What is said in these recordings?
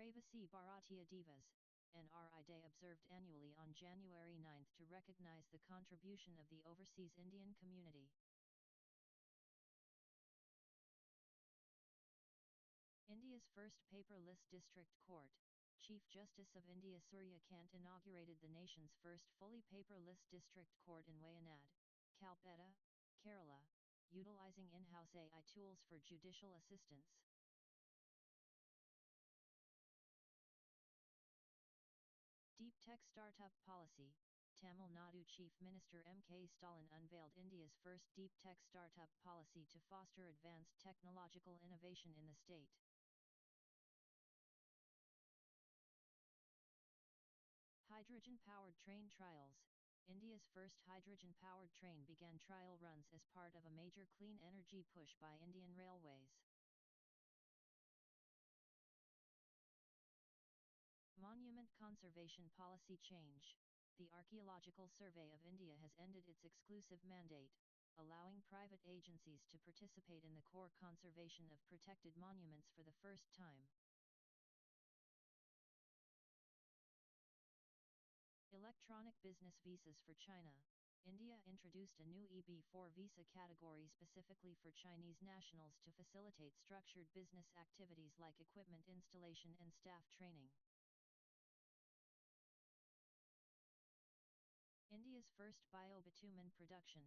Pravasi Bharatiya Divas, NRI Day observed annually on January 9 to recognize the contribution of the overseas Indian community. India's first paperless district court, Chief Justice of India Surya Kant inaugurated the nation's first fully paperless district court in Wayanad, Kalpetta, Kerala, utilizing in-house AI tools for judicial assistance. Deep Tech Startup Policy, Tamil Nadu Chief Minister M.K. Stalin unveiled India's first deep tech startup policy to foster advanced technological innovation in the state. Hydrogen-powered train trials. India's first hydrogen-powered train began trial runs as part of a major clean energy push by Indian Railways. Monument conservation policy change. The Archaeological Survey of India has ended its exclusive mandate, allowing private agencies to participate in the core conservation of protected monuments for the first time. Electronic business visas for China. India introduced a new EB4 visa category specifically for Chinese nationals to facilitate structured business activities like equipment installation and staff training. India's first biobitumen production.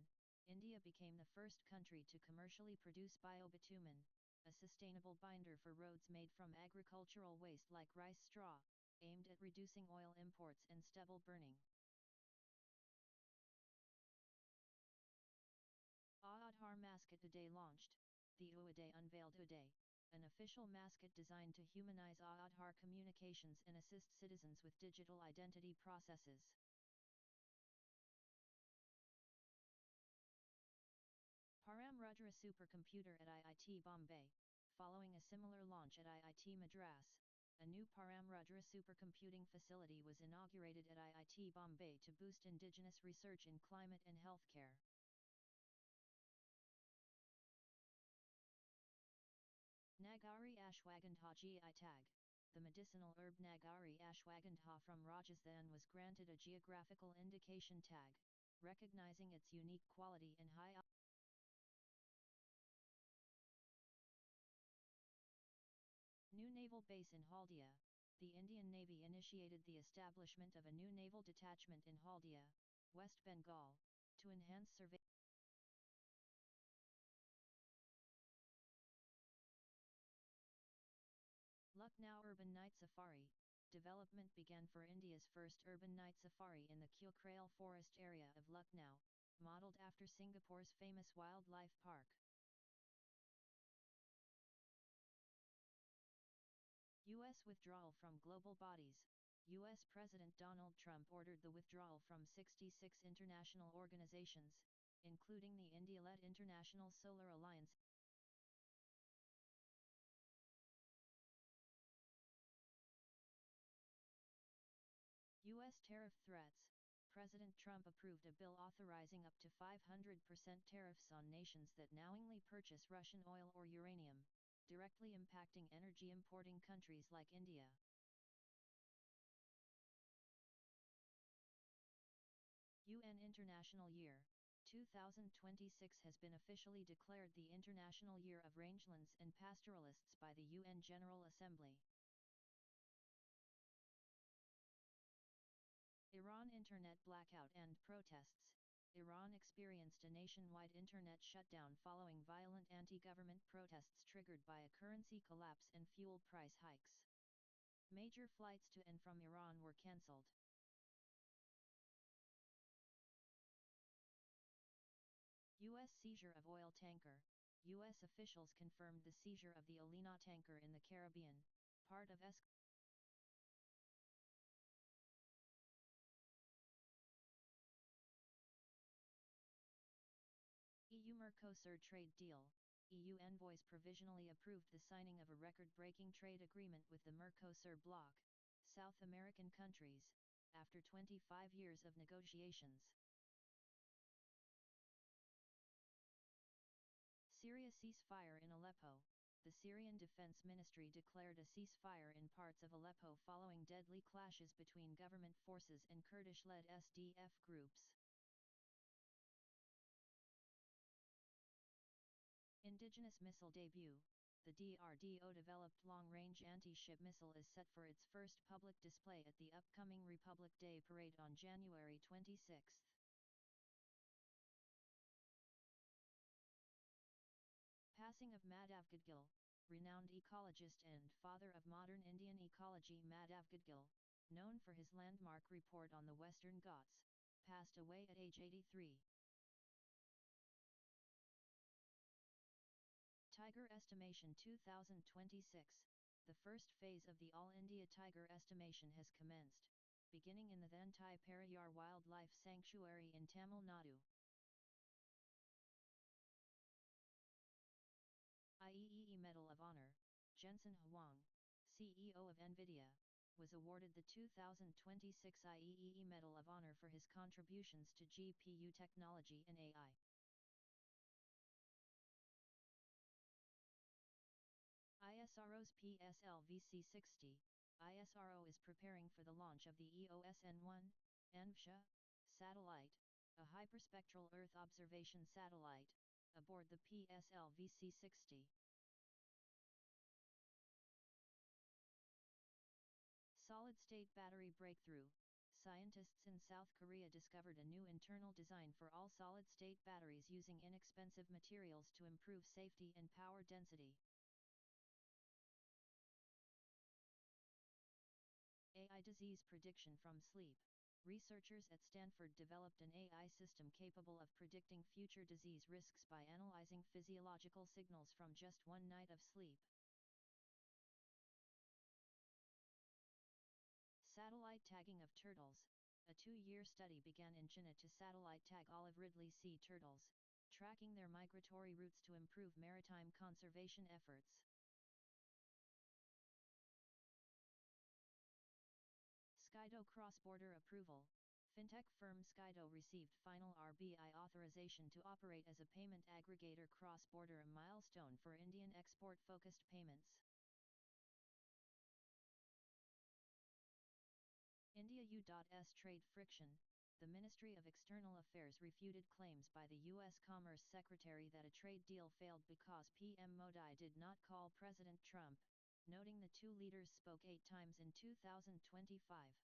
India became the first country to commercially produce biobitumen, a sustainable binder for roads made from agricultural waste like rice straw, aimed at reducing oil imports and stubble burning. Aadhaar Mascot Uday launched. The Uday unveiled Uday, an official mascot designed to humanize Aadhaar communications and assist citizens with digital identity processes. Paramrudra supercomputer at IIT Bombay. Following a similar launch at IIT Madras, a new Paramrudra supercomputing facility was inaugurated at IIT Bombay to boost indigenous research in climate and healthcare. Nagari Ashwagandha GI tag. The medicinal herb Nagari Ashwagandha from Rajasthan was granted a geographical indication tag, recognizing its unique quality and high. New naval base in Haldia. The Indian Navy initiated the establishment of a new naval detachment in Haldia, West Bengal, to enhance surveillance. Lucknow Urban Night Safari. Development began for India's first urban night safari in the Kukrail forest area of Lucknow, modelled after Singapore's famous wildlife park. U.S. withdrawal from global bodies. U.S. President Donald Trump ordered the withdrawal from 66 international organizations, including the India-led International Solar Alliance. U.S. tariff threats. President Trump approved a bill authorizing up to 500% tariffs on nations that knowingly purchase Russian oil or uranium, directly impacting energy importing countries like India. UN International Year. 2026 has been officially declared the International Year of Rangelands and Pastoralists by the UN General Assembly. Iran internet blackout and protests. Iran experienced a nationwide internet shutdown following violent anti-government protests triggered by a currency collapse and fuel price hikes. Major flights to and from Iran were cancelled. U.S. seizure of oil tanker. U.S. officials confirmed the seizure of the Olena tanker in the Caribbean, part of EU-Mercosur trade deal. EU envoys provisionally approved the signing of a record-breaking trade agreement with the Mercosur bloc, South American countries, after 25 years of negotiations. Syria ceasefire in Aleppo. the Syrian Defense Ministry declared a ceasefire in parts of Aleppo following deadly clashes between government forces and Kurdish-led SDF groups. Indigenous missile debut. The DRDO-developed long-range anti-ship missile is set for its first public display at the upcoming Republic Day parade on January 26. Passing of Madhav Gadgil, renowned ecologist and father of modern Indian ecology. Madhav Gadgil, known for his landmark report on the Western Ghats, passed away at age 83. Tiger Estimation 2026. The first phase of the All India Tiger Estimation has commenced, beginning in the Thantai Periyar Wildlife Sanctuary in Tamil Nadu. IEEE Medal of Honor. Jensen Huang, CEO of NVIDIA, was awarded the 2026 IEEE Medal of Honor for his contributions to GPU technology and AI. ISRO's PSLV-C60, ISRO is preparing for the launch of the EOS-N1, ENVSHA, satellite, a hyperspectral Earth observation satellite, aboard the PSLV-C60. Solid-state battery breakthrough. Scientists in South Korea discovered a new internal design for all solid-state batteries using inexpensive materials to improve safety and power density. AI disease prediction from sleep. Researchers at Stanford developed an AI system capable of predicting future disease risks by analyzing physiological signals from just one night of sleep. Satellite tagging of turtles. A 2-year study began in China to satellite tag olive Ridley sea turtles, tracking their migratory routes to improve maritime conservation efforts. Skydo cross-border approval. Fintech firm Skydo received final RBI authorization to operate as a payment aggregator cross-border, a milestone for Indian export-focused payments. India-U.S. trade friction. The Ministry of External Affairs refuted claims by the U.S. Commerce Secretary that a trade deal failed because PM Modi did not call President Trump, noting the two leaders spoke 8 times in 2025.